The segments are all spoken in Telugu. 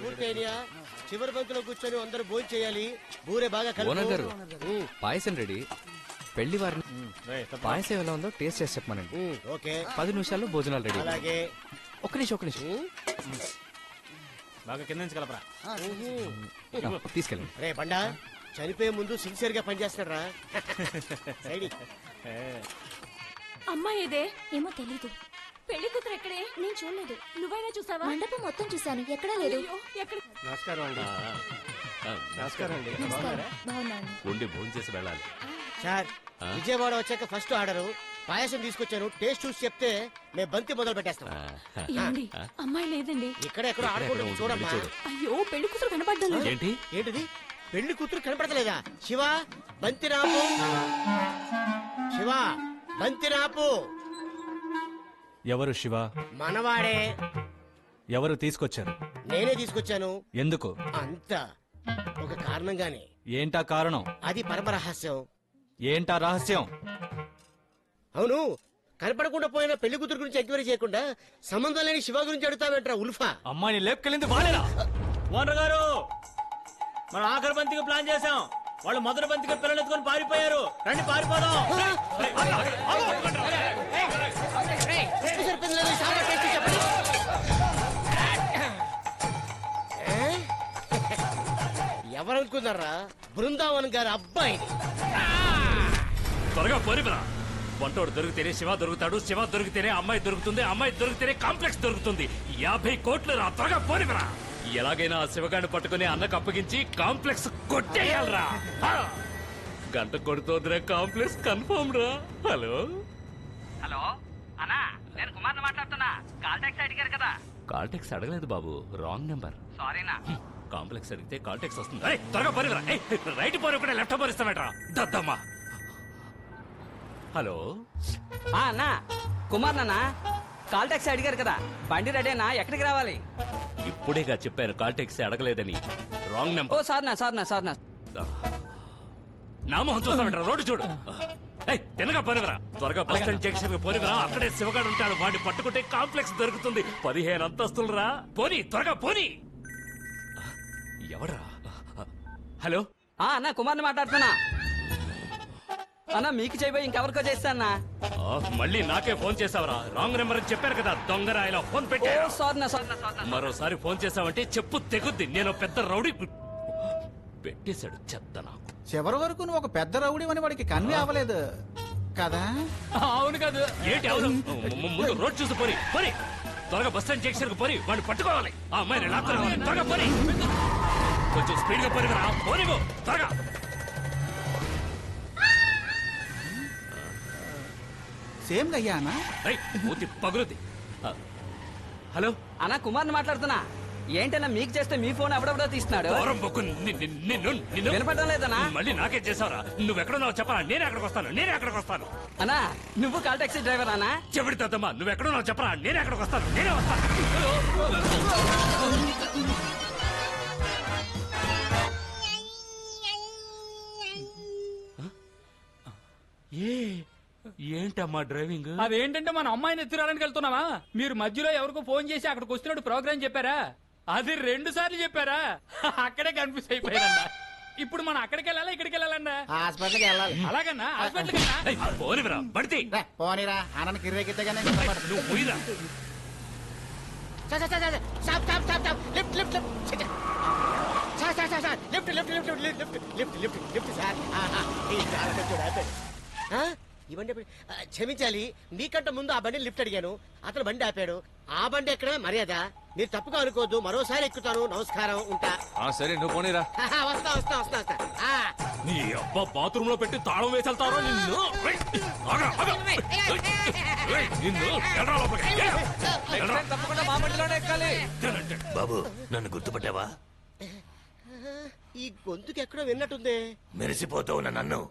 పూర్తయినాయా? చివరి బంతిలో కూర్చొని అందరూ భోజనం చేయాలి. బూరే బాగా ఓనర్ గారు పాయసం రెడీ. పెళ్లి వారిని పాయసం ఎలా ఉందో టేస్ట్ చేసి చెప్పమనండి. ఓకే 10 నిమిషాల్లో భోజనాలు రెడీ. అలాగే. ఒక్క నిమిషం బాగా కింద నుంచి కలపరా. తీసుకెళ్ళండి. రే బండా, చనిపోయే ముందు సిన్సియర్ గా పనిచేస్తాడు రా. అమ్మాయి ఏదే? ఏమో తెలీదు. పెళ్లి కూతురు ఎక్కడే? నేను చూడలేదు. నువ్వైనా చూసావా? మండపం మొత్తం చూశాను, ఎక్కడా లేదు. నమస్కారం అండి. నమస్కారం అండి. బాగున్నాను. ఉండి భోజనం చేసి వెళ్ళాలి. సార్, విజయవాడ వచ్చాక ఫస్ట్ ఆర్డరు పాయసం తీసుకొచ్చాను. టేస్ట్ చూసి చెప్తే మేము బంతి మొదలు పెట్టేస్తాం. ఏండి అమ్మాయి లేదండి. ఇక్కడ ఎక్కడో ఆడుకుంటుంది చూడమ్మా. అయ్యో పెళ్లి కూతురు కనపడ్డం లేదు. ఏంటి ఏంటిది? పెళ్లి కూతురు కనపడతలేదా? శివ, బంతి రాపు. శివ, బంతి రాపు. ఎవరు శివ? మనవాడే. ఎవరు తీసుకొచ్చారు? నేనే తీసుకొచ్చాను. ఎందుకు? అంతా ఒక కారణంగానే. ఏంటా కారణం? అది పరమ రహస్యం. ఏంటా రహస్యం? అవును, కనపడకుండా పోయిన పెళ్లి కూతురు గురించి ఎంక్వైరీ చేయకుండా సంబంధం లేని శివ గురించి అడుగుతావేంట్రా ఉల్ఫా? అమ్మాయిని లేపుకెళ్ళింది వాళ్ళేనా? ఓనర్ గారు, మనం ఆఖరి బంతికి ప్లాన్ చేశాం. వాళ్ళు మొదటి బంతికి పిల్లలు ఎత్తుకొని పారిపోయారు. రండి పారిపోదాం. ఎవరనుకున్నారా? బృందావన్ గారి అబ్బాయి. త్వరగా పోరిబరా. వంటోడు దొరికితేనే శివ దొరుకుతాడు, శివ దొరికితేనే అమ్మాయి దొరుకుతుంది, అమ్మాయి దొరికితేనే కాంప్లెక్స్ దొరుకుతుంది. 50 కోట్లు రా. త్వరగా పోరిబరా. ఎలాగైనా ఆ శివగాడిని పట్టుకుని అన్నకు అప్పగించి కాంప్లెక్స్ కొట్టేయాలరా. గంట కొడుతోందిరా, కాంప్లెక్స్ కన్ఫర్మ్ రా. హలో హలో అన్నా, నేను కుమార్ని మాట్లాడుతున్నా. కాల్ టాక్సీ అడిగారు కదా? కాల్ టెక్స్ అడగలేదు బాబు, రాంగ్ నెంబర్. సారీనా. కాంప్లెక్స్ అడిగితే కాల్ టెక్స్ వస్తుంది. త్వరగా పోరివరా. రైట్ పోరు కూడా లెఫ్ట్ పోరిస్తామేట్రా దద్దమ్మా. హలో అన్నా, కుమార్ నాన్న, కాల్ టాక్సీ అడిగారు కదా? బండి రెడీనా? ఎక్కడికి రావాలి? ఇప్పుడేగా చెప్పాను కాల్ టెక్సీ అడగలేదని. రాంగ్ ఓ నెంబర్. సార్నా. నా మొహం చూస్తామంటారా? రోడ్డు చూడు. తినగా పోనివరా. త్వరగా బస్ స్టాండ్ జంక్షన్ పోనివరా. అక్కడే శివగాడు ఉంటాడు. వాడిని పట్టుకుంటే కాంప్లెక్స్ దొరుకుతుంది. 15 అంతస్తులు రా. పోనీ, త్వరగా పోనీ. ఎవడరా? హలో అన్నా, కుమార్ని మాట్లాడుతున్నా. అన్నా, మీకు చేయబోయి ఇంకెవరికో చేస్తానా? మళ్ళీ నాకే ఫోన్ చేసావరా? రాంగ్ నెంబర్ అని చెప్పారు కదా. దొంగరాయిలో ఫోన్ పెట్టా. మరోసారి ఫోన్ చేసావంటే చెప్పు తెగుద్ది. నేను పెద్ద రౌడీ. పెట్టేశాడు చెత్త నాకు. చివరి వరకు నువ్వు ఒక పెద్ద రౌడీ అని వాడికి కన్వే అవ్వలేదు కదా? అవును కాదు. ఏంటి అవును? ముందు రోడ్ చూసి పోని పోని. త్వరగా బస్ స్టాండ్ జంక్షన్ కు పోని. వాడిని పట్టుకోవాలి. ఆ అమ్మాయిని లాక్కురావాలి. త్వరగా పోని. కొంచెం స్పీడ్ గా పోని రా. పోని త్వరగా. సేమ్ అయ్యానా? మూతి పగులుద్ది. హలో అన్నా, కుమార్ని మాట్లాడుతున్నా. ఏంటన్నా మీకు చేస్తే మీ ఫోన్ ఎవడెవడో తీస్తున్నాడు? వినపడడం లేదన్నా? మళ్ళీ నాకే చేసావరా? నువ్వెక్కడున్నావు చెప్పరా. నేనే అక్కడికి వస్తాను. అన్నా, నువ్వు కాల్ టాక్సీ డ్రైవర్ అన్నా? చెబుతాదమ్మా. నువ్వెక్కడున్నావు చెప్పరా. నేనే అక్కడికి వస్తాను. ఏంటమ్మా డ్రైవింగ్? అదేంటంటే మన అమ్మాయిని ఎత్తురాడానికి వెళ్తున్నావా? మీరు మధ్యలో ఎవరికో ఫోన్ చేసి అక్కడికి వస్తున్నాడు ప్రోగ్రామ్ చెప్పారా? అది 2 సార్లు చెప్పారా? అక్కడే కన్ఫ్యూజ్ అయిపోయారన్నా. ఇప్పుడు మనం అక్కడికి వెళ్ళాలా ఇక్కడికి వెళ్ళాలన్నా? హాస్పిటల్కి వెళ్ళాలి. అలాగన్నా? హాస్పిటల్ కన్నా పోనిరా బడితే. పోనీరా, ఆనని కిర్రెక్కితేగానే నువ్వు పోయిరా. ఇవ్వండి. క్షమించాలి, మీకంటే ముందు ఆ బండి లిఫ్ట్ అడిగాను. అతను బండి ఆపాడు. ఆ బండి ఎక్కడమే మర్యాద. మీరు తప్పుగా అనుకోవద్దు. మరోసారి ఎక్కుతాను. నమస్కారం, ఉంటా. సరే నువ్వు పోనీరా. వస్తా. నీ అబ్బా బాత్రూమ్ లో పెట్టి తాళం వేసి వెళ్తారో నిన్ను. తప్పకుండా మా బండిలోనే ఎక్కాలి. బాబు, నన్ను గుర్తుపట్టావా? ఈ గొంతుకి ఎక్కడో విన్నట్టుంది. మెరిసిపోతూ ఉన్న నన్ను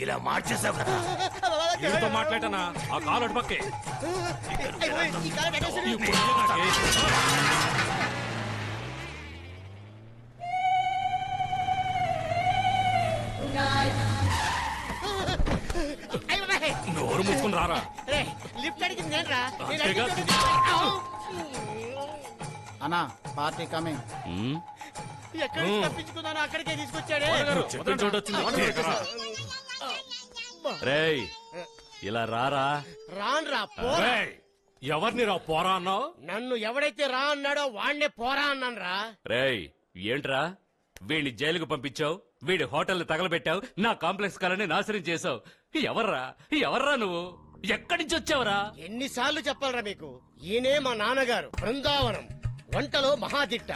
ఇలా మార్చేసావు కదా. ఎవరితో మాట్లాడనా? ఆ కాలు అటు పక్కే. నోరు మూసుకుని రారా. లిఫ్ట్ అడిగింది నేను రా. అన్నా పార్టీ కమింగ్. ఉమ్, ఎక్కడి నుంచి తప్పించుకున్నాను అక్కడికే తీసుకొచ్చాడే. చెప్పిన చోటు వచ్చింది. రేయ్ ఇలా రారా. రాన్రా పో. రేయ్, ఎవరిని రా పోరా అన్నావు? నన్ను ఎవడైతే రా అన్నాడో వాణ్ణే పోరా అన్నాను రా. రేయ్ ఏంట్రా వీడిని జైలుకు పంపించావు, వీడి హోటల్ తగలబెట్టావు, నా కాంప్లెక్స్ కళని నాశనం చేసావు. ఎవర్రా నువ్వు? ఎక్కడి నుంచి వచ్చావురా? ఎన్నిసార్లు చెప్పాలరా మీకు? ఈయనే మా నాన్నగారు, బృందావనం వంటలో మహాదిట్ట.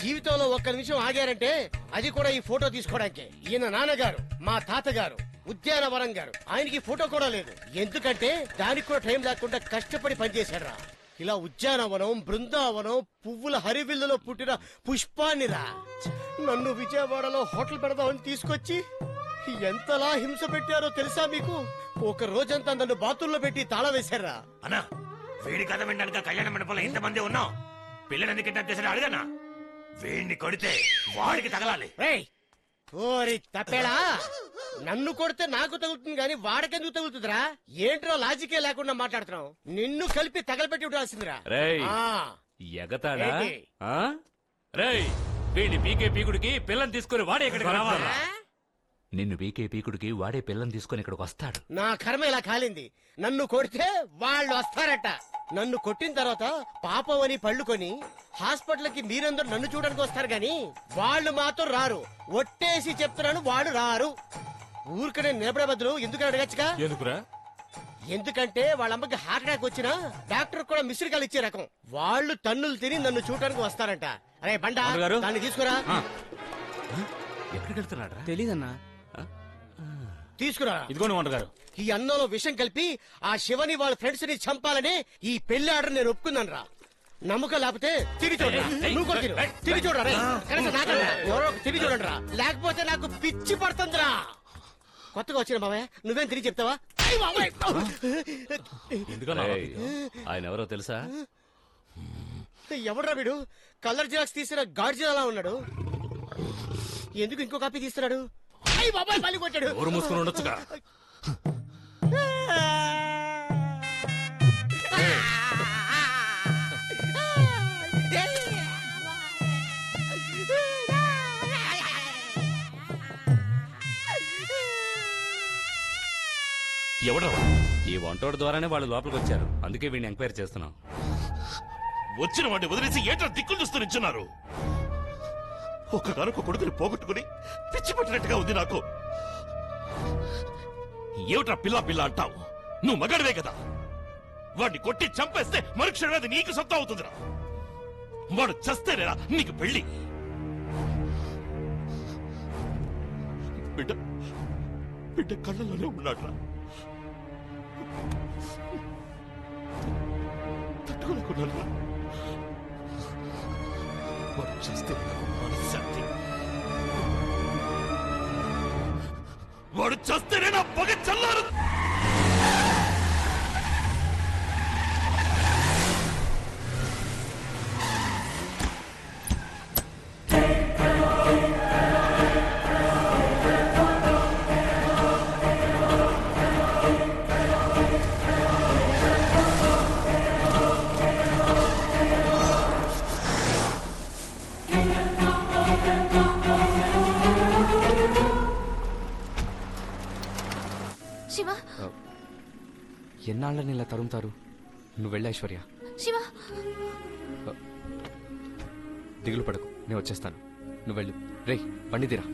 జీవితంలో ఒక్క నిమిషం ఆగారంటే అది కూడా ఈ ఫోటో తీసుకోవడానికి. ఈయన నాన్నగారు మా తాతగారు ఉద్యానవనం గారు. ఆయనకి ఫోటో కూడా లేదు, ఎందుకంటే దానికి కూడా టైం లేకుండా కష్టపడి పనిచేశాడురా. ఇలా ఉద్యానవనం బృందావనం పువ్వుల హరివిల్లులో పుట్టిన పుష్పాన్నిరా నన్ను విజయవాడలో హోటల్ పెడదామని తీసుకొచ్చి ఎంతలా హింస పెట్టారో తెలుసా మీకు? ఒక రోజంతా నన్ను బాతుల్లో పెట్టి తాళం వేశారా. అన్నా వీడి కథ వినడానికి కళ్యాణ మండపంలో ఇంతమంది ఉన్నాం. పిల్లలు కిడ్నాప్ చేశాడు అడగనా? వీడిని కొడితే వాడికి తగలాలి. రేయ్ ఓరి తప్పేడా, నన్ను కొడితే నాకు తగులుతుంది గాని వాడికెందుకు తగులుతుందిరా? ఏంట్రా లాజికే లేకుండా మాట్లాడుతున్నావు? నిన్ను కలిపి తగలబెట్టి ఉండాల్సిందిరా. రేయ్ ఆ, ఎగతాడా? ఏంటి? ఆ? రేయ్ వీడిని పీకే పీకుడికి పిల్లని తీసుకుని వాడే ఇక్కడికి రావాలా? నిన్ను పీకే పీకుడికి వాడే పిల్లని తీసుకుని ఇక్కడికి వస్తాడు. నా కర్మ ఇలా కాలింది. నన్ను కొడితే వాళ్ళు వస్తారట. నన్ను కొట్టిన తర్వాత పాపం అని పళ్ళుకొని హాస్పిటల్కి మీరందరూ నన్ను చూడడానికి వస్తారు గాని వాళ్ళు మాత్రం రారు. ఒట్టేసి చెప్తున్నాను, వాళ్ళు రారు. ఊరికనే నిలబడే బదులు ఎందుకు అడగచ్చుగా? ఎందుకురా? ఎందుకంటే వాళ్ళ అమ్మకి హార్ట్ అటాక్ వచ్చినా డాక్టర్ కూడా మిస్డ్ కాల్ ఇచ్చే రకం. వాళ్ళు తన్నులు తిని నన్ను చూడడానికి వస్తారంట. అరే బండా అమ్మగారు? దాన్ని తీసుకురా. ఎక్కడికి వెళ్తున్నాడు? తెలీదన్నా. తీసుకురా. ఇదిగోండి వంటగారు. ఈ అన్నంలో విషం కలిపి ఆ శివని వాళ్ళ ఫ్రెండ్స్ ని చంపాలని ఈ పెళ్లి ఆర్డర్ నేను ఒప్పుకున్నాను రా. నమ్మకం లేకపోతే తిరిగి చూడరా. నువ్వు కూడా తిరిగి చూడరా. కనీసం నాకన్నా ఎవరో ఒకరు తిరిగి చూడండి రా, లేకపోతే నాకు పిచ్చి పడుతుందిరా. కొత్తగా వచ్చిన బాబాయ్ నువ్వేం తిరిగి చెప్తావా? అయ్ బాబాయ్! రేయ్, ఆయన ఎవరో తెలుసా? ఎవడ్రా వీడు? కలర్ జిరాక్స్ తీసిన గాడ్జిలా ఉన్నాడు. ఎందుకు ఇంకో కాపీ తీస్తున్నాడు? అయ్ బాబాయ్ పల్లి కొట్టాడు. ఊరు మూసుకుని ఉండొచ్చుగా. ఎవడో ఈ వంటోడు ద్వారానే వాళ్ళు లోపలికి వచ్చారు, అందుకే వీడిని ఎంక్వైరీ చేస్తున్నాం. వచ్చిన వాడిని వదిలేసి ఏటో దిక్కులు చూస్తూ నిల్చున్నారు. ఒక్కగానొక్క కొడుకుని పోగొట్టుకుని పిచ్చి పట్టినట్టుగా ఉంది నాకు. ఏమిట్రా పిల్ల అంటావు? నువ్వు మగాడివే కదా. వాడిని కొట్టి చంపేస్తే మరుక్షణం అది నీకు సొంతం అవుతుందిరా. వాడు చస్తేనేరా నీకు పెళ్లి. బిడ్డ బిడ్డ కళ్ళలోనే ఉన్నాడ్రా. తట్టుకోలేకున్నాడ్రా. వాడు చస్తే మనశ్శాంతి. వాడు చస్తేనే నా పగ చల్లారు. శివ ఎన్నాళ్ళని ఇలా తరుముతారు? నువ్వు వెళ్ళి ఐశ్వర్య. శివ దిగులు పడకు, నేను వచ్చేస్తాను. నువ్వు వెళ్ళు. రేయ్ బండి తీరా.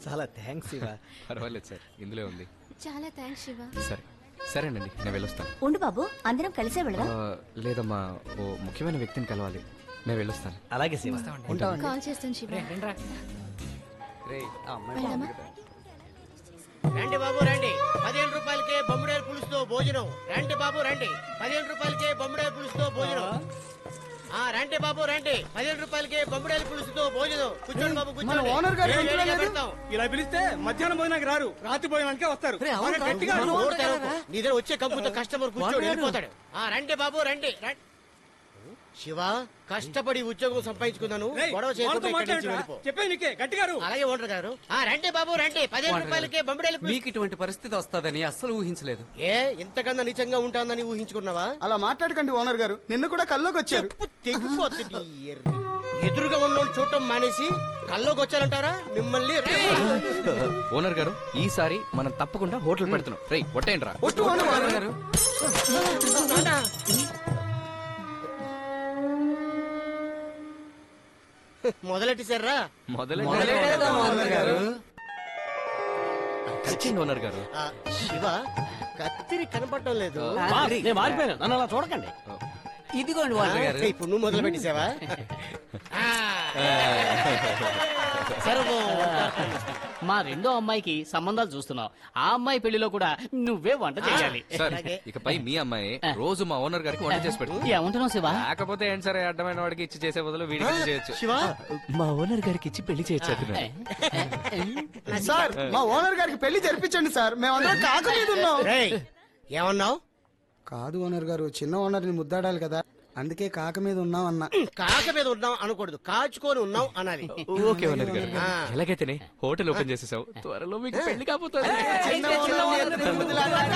చాలా థ్యాంక్స్ శివ. పర్వాలేదు సార్, ఇందులో ఉంది. చాలా థ్యాంక్స్ శివ. సరే సరేనండి, నేను వెళ్ళొస్తాను. ఉండు బాబు, అందరం కలిసే వెళదాం. లేదమ్మా, ఓ ముఖ్యమైన వ్యక్తిని కలవాలి. నేను వెళ్ళొస్తాను. అలాగే శివ. కాల్ చేస్తాను శివ. వెళ్దామా? రండి బాబు రండి, 15 రూపాయలకే బొమ్మిడేలు పులుసుతో భోజనం. రండి బాబు రండి, 15 రూపాయలకే బొమ్మిడేలు పులుసుతో భోజనం. రండి బాబు రండి, 15 రూపాయలకే బొమ్మిడేలు పులుసుతో భోజనం. కూర్చోండి బాబు, కూర్చోండి. వేడివేడిగా పెడతాం. ఇలా పిలిస్తే మధ్యాహ్నం భోజనానికి రారు, రాత్రి భోజనానికే వస్తారు. గట్టిగా అరువు. నోరు తెరవకు. నీ దగ్గర వచ్చే కంపుతో కస్టమర్ కూర్చోడు వెళ్ళిపోతాడు. రండి బాబు రండి. శివ, కష్టపడి ఉద్యోగం సంపాదించుకున్నాను, గొడవ చేయకుండా ఇక్కడి నుంచి వెళ్ళిపో. చెప్పే నీకే గట్టిగా అరువు. అలాగే ఓనర్ గారు. రండి బాబు రండి, 15 రూపాయలకే బొమ్మిడేలు పులుసు. మీకు ఇటువంటి పరిస్థితి వస్తుందని అస్సలు ఊహించలేదు. ఏ ఇంతకన్నా నిజంగా ఉంటానని ఊహించుకున్నావా? అలా మాట్లాడకండి ఓనర్ గారు, నిన్ను కూడా కల్లోకి వచ్చారు. చెప్పు తెగిపోతుంది. ఎదురుగా ఉన్నోళ్ళు చూడటం మానేసి కల్లోకి వచ్చారంటారా మిమ్మల్ని? ఓనర్ గారు, ఈసారి మనం తప్పకుండా హోటల్ పెడుతున్నాం. రై ఒట్టేయండి రా. గారు మొదలెట్టేశారా? వచ్చింది ఓనర్ గారు. శివ, కత్తిరి కనపడటం లేదు. నేను మారిపోయాను, నన్ను అలా చూడకండి. ఇదిగోండి ఓనర్ గారు. ఇప్పుడు నువ్వు మొదలు పెట్టేశావా? సర్వం మా రెండో అమ్మాయికి సంబంధాలు చూస్తున్నావు. ఆ అమ్మాయి పెళ్లిలో కూడా నువ్వే వంట చేయాలి. సార్, ఇకపై మీ అమ్మాయి రోజు మా ఓనర్ గారికి వంట చేసి పెడుతుంది. ఏమంటున్నావు శివ? లేకపోతే ఏంటి సరే, అడ్డమైన వాడికి ఇచ్చి చేసే బదులు వీడికి ఇచ్చి చేయొచ్చు. శివ, మా ఓనర్ గారికి ఇచ్చి పెళ్లి చేయొచ్చు. సార్, మా ఓనర్ గారికి పెళ్లి జరిపించండి సార్, మేమందరం కాక మీద ఉన్నాం. ఏయ్, ఏమన్నావు? కాదు ఓనర్ గారు, చిన్న ఓనర్ని ముద్దాడాలి కదా, అందుకే కాక మీద ఉన్నాం అన్న. కాక మీద ఉన్నాం అనకూడదు, కాచుకొని ఉన్నాం అనాలి. ఓకే ఓనర్ గారు. ఎలాగైతేనే హోటల్ ఓపెన్ చేసేసావు, త్వరలో మీకు పెళ్లి కాబోతుంది. చిన్న ఓనర్ని ఎత్తుకుని ముద్దులాడాలి.